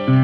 Many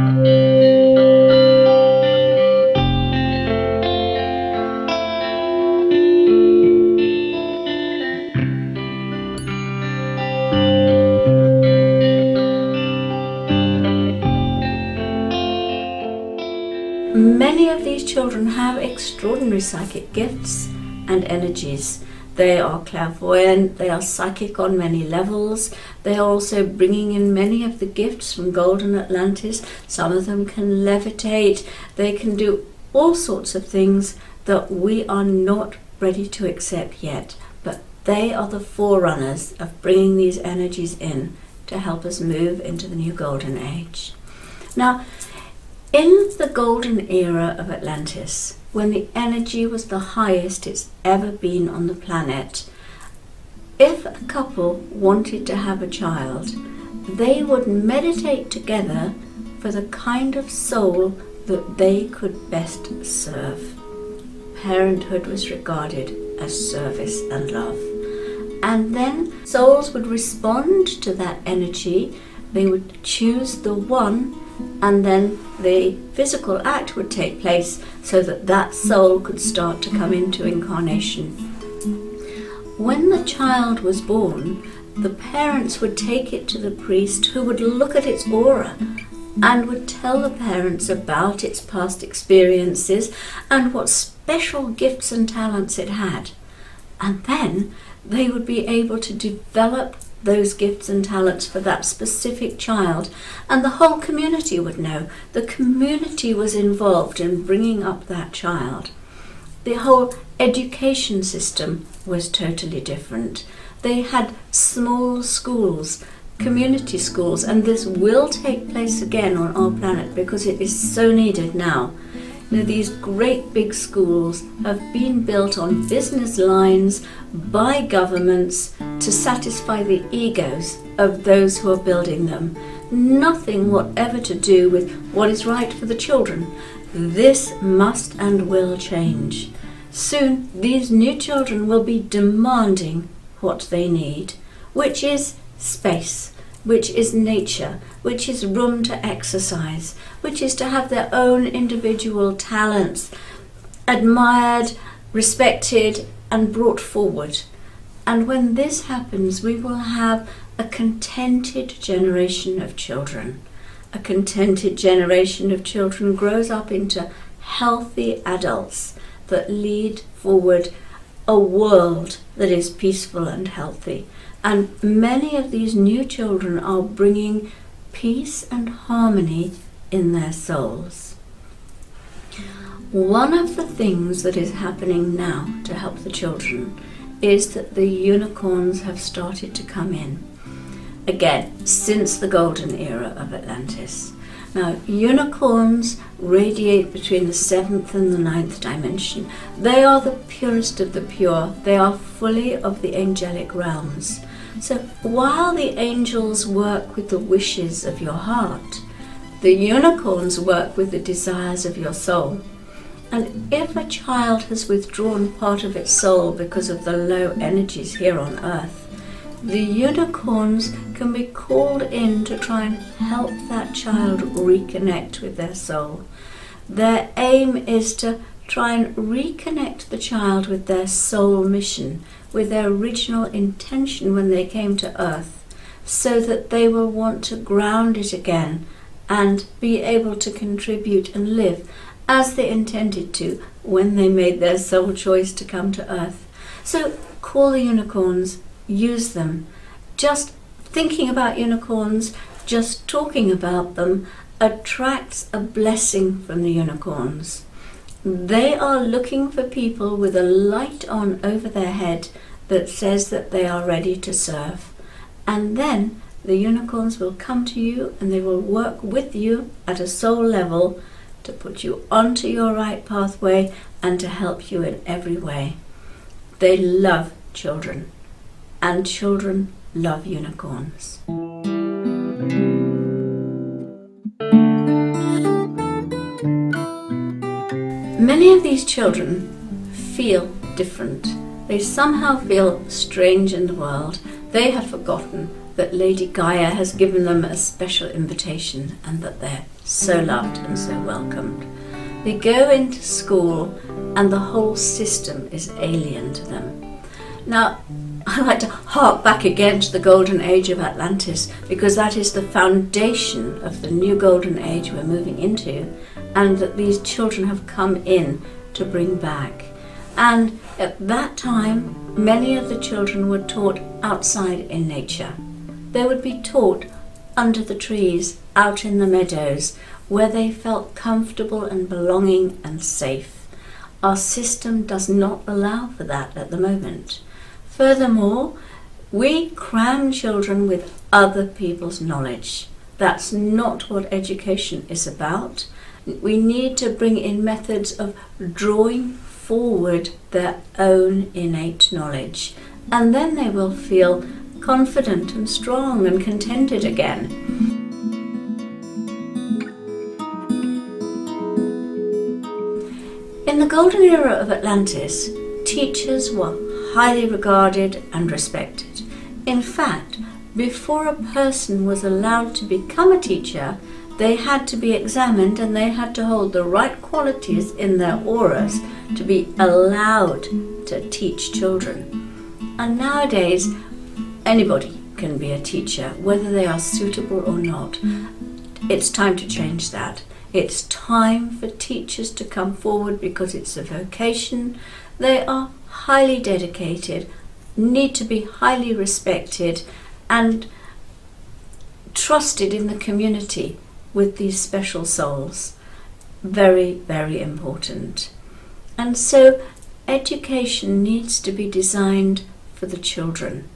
of these children have extraordinary psychic gifts and energies. They are clairvoyant, they are psychic on many levels. They are also bringing in many of the gifts from Golden Atlantis. Some of them can levitate. They can do all sorts of things that we are not ready to accept yet. But they are the forerunners of bringing these energies in to help us move into the new Golden Age. Now, in the golden era of Atlantis, when the energy was the highest it's ever been on the planet, if a couple wanted to have a child, they would meditate together for the kind of soul that they could best serve. Parenthood was regarded as service and love. And then souls would respond to that energy. They would choose the one, and then the physical act would take place so that that soul could start to come into incarnation. When the child was born, the parents would take it to the priest, who would look at its aura and would tell the parents about its past experiences and what special gifts and talents it had. And then they would be able to develop those gifts and talents for that specific child, and the whole community would know. The community was involved in bringing up that child. The whole education system was totally different. They had small schools, community schools, and this will take place again on our planet because it is so needed now. You know, these great big schools have been built on business lines by governments to satisfy the egos of those who are building them. Nothing whatever to do with what is right for the children. This must and will change. Soon these new children will be demanding what they need, which is space, which is nature, which is room to exercise, which is to have their own individual talents admired, respected, and brought forward. And when this happens, we will have a contented generation of children. A contented generation of children grows up into healthy adults that lead forward a world that is peaceful and healthy. And many of these new children are bringing peace and harmony in their souls. One of the things that is happening now to help the children is that the unicorns have started to come in. Again, since the golden era of Atlantis. Now, unicorns radiate between the 7th and the 9th dimension. They are the purest of the pure. They are fully of the angelic realms. So while the angels work with the wishes of your heart, the unicorns work with the desires of your soul. And if a child has withdrawn part of its soul because of the low energies here on earth, the unicorns can be called in to try and help that child reconnect with their soul. Their aim is to try and reconnect the child with their soul mission, with their original intention when they came to earth, so that they will want to ground it again and be able to contribute and live as they intended to when they made their soul choice to come to earth. So call the unicorns, use them. Just thinking about unicorns, just talking about them, attracts a blessing from the unicorns. They are looking for people with a light on over their head that says that they are ready to serve. And then the unicorns will come to you and they will work with you at a soul level to put you onto your right pathway and to help you in every way. They love children, and children love unicorns. Many of these children feel different. They somehow feel strange in the world. They have forgotten that Lady Gaia has given them a special invitation and that they're so loved and so welcomed. They go into school and the whole system is alien to them. Now, I like to hark back again to the Golden Age of Atlantis, because that is the foundation of the new Golden Age we're moving into, and that these children have come in to bring back. And at that time, many of the children were taught outside in nature. They would be taught under the trees, out in the meadows, where they felt comfortable and belonging and safe. Our system does not allow for that at the moment. Furthermore, we cram children with other people's knowledge. That's not what education is about. We need to bring in methods of drawing forward their own innate knowledge, and then they will feel confident and strong and contented again. In the golden era of Atlantis, teachers were highly regarded and respected. In fact, before a person was allowed to become a teacher, they had to be examined and they had to hold the right qualities in their auras to be allowed to teach children. And nowadays, anybody can be a teacher, whether they are suitable or not. It's time to change that. It's time for teachers to come forward because it's a vocation. They are highly dedicated, need to be highly respected and trusted in the community with these special souls. Very, very important. And so education needs to be designed for the children.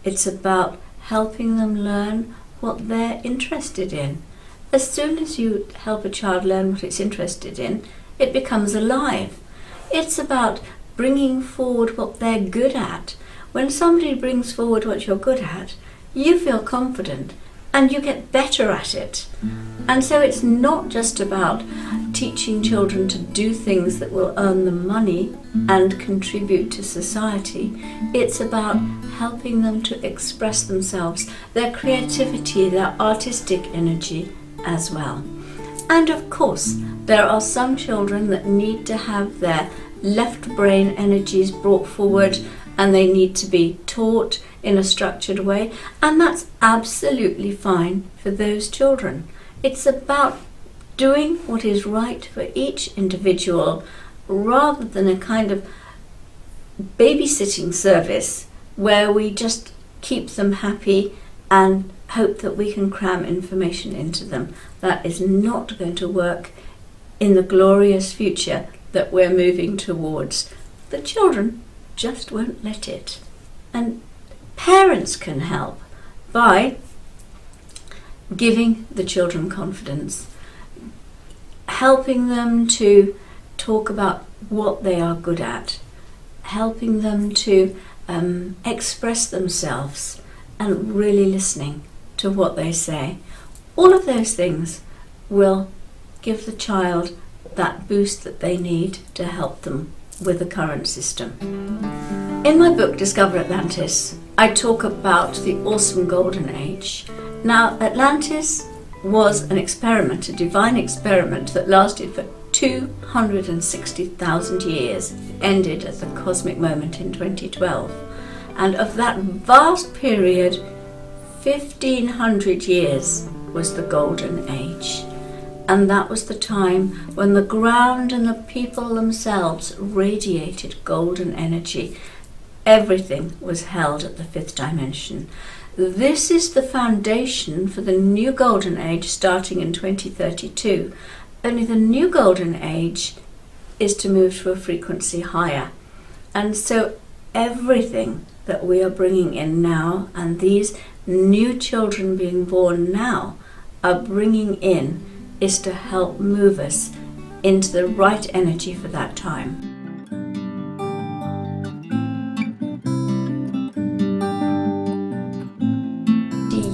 It's about helping them learn what they're interested in. As soon as you help a child learn what it's interested in, it becomes alive. It's about bringing forward what they're good at. When somebody brings forward what you're good at, you feel confident and you get better at it. And so it's not just about teaching children to do things that will earn them money and contribute to society. It's about helping them to express themselves, their creativity, their artistic energy as well. And of course, there are some children that need to have their left brain energies brought forward and they need to be taught in a structured way, and that's absolutely fine for those children. It's about doing what is right for each individual rather than a kind of babysitting service where we just keep them happy and hope that we can cram information into them. That is not going to work in the glorious future that we're moving towards. The children just won't let it. And parents can help by giving the children confidence, helping them to talk about what they are good at, helping them to express themselves and really listening to what they say. All of those things will give the child that boost that they need to help them with the current system. In my book, Discover Atlantis, I talk about the awesome Golden Age. Now, Atlantis was an experiment, a divine experiment that lasted for 260,000 years. It ended at the cosmic moment in 2012. And of that vast period, 1,500 years was the Golden Age. And that was the time when the ground and the people themselves radiated golden energy. Everything was held at the fifth dimension. This is the foundation for the new Golden Age starting in 2032. Only the new Golden Age is to move to a frequency higher. And so everything that we are bringing in now, and these new children being born now are bringing in, is to help move us into the right energy for that time.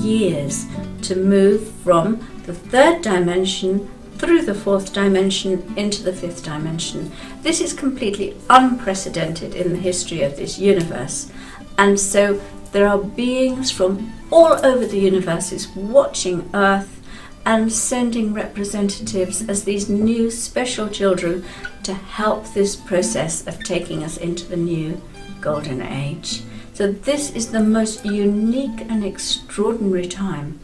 Years to move from the third dimension through the fourth dimension into the fifth dimension. This is completely unprecedented in the history of this universe, and so There are beings from all over the universe watching Earth and sending representatives as these new special children to help this process of taking us into the new Golden Age. So this is the most unique and extraordinary time.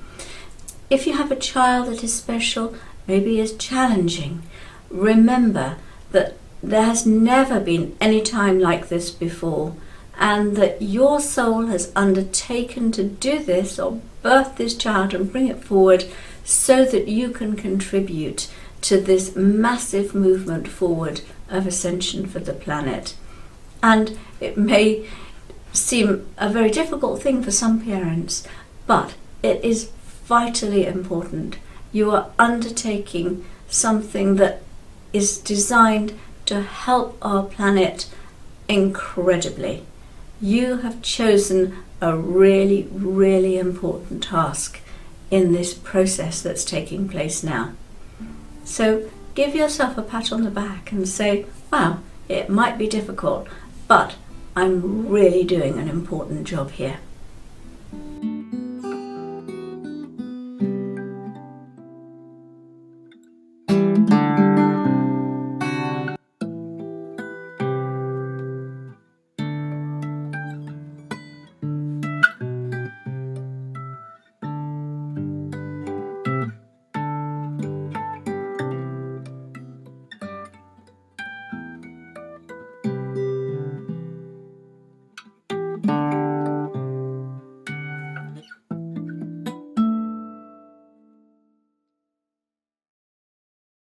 If you have a child that is special, maybe is challenging, remember that there has never been any time like this before, and that your soul has undertaken to do this or birth this child and bring it forward so that you can contribute to this massive movement forward of ascension for the planet. And it may seem a very difficult thing for some parents, but it is vitally important. You are undertaking something that is designed to help our planet incredibly. You have chosen a really, really important task in this process that's taking place now. So give yourself a pat on the back and say, wow, it might be difficult, but I'm really doing an important job here.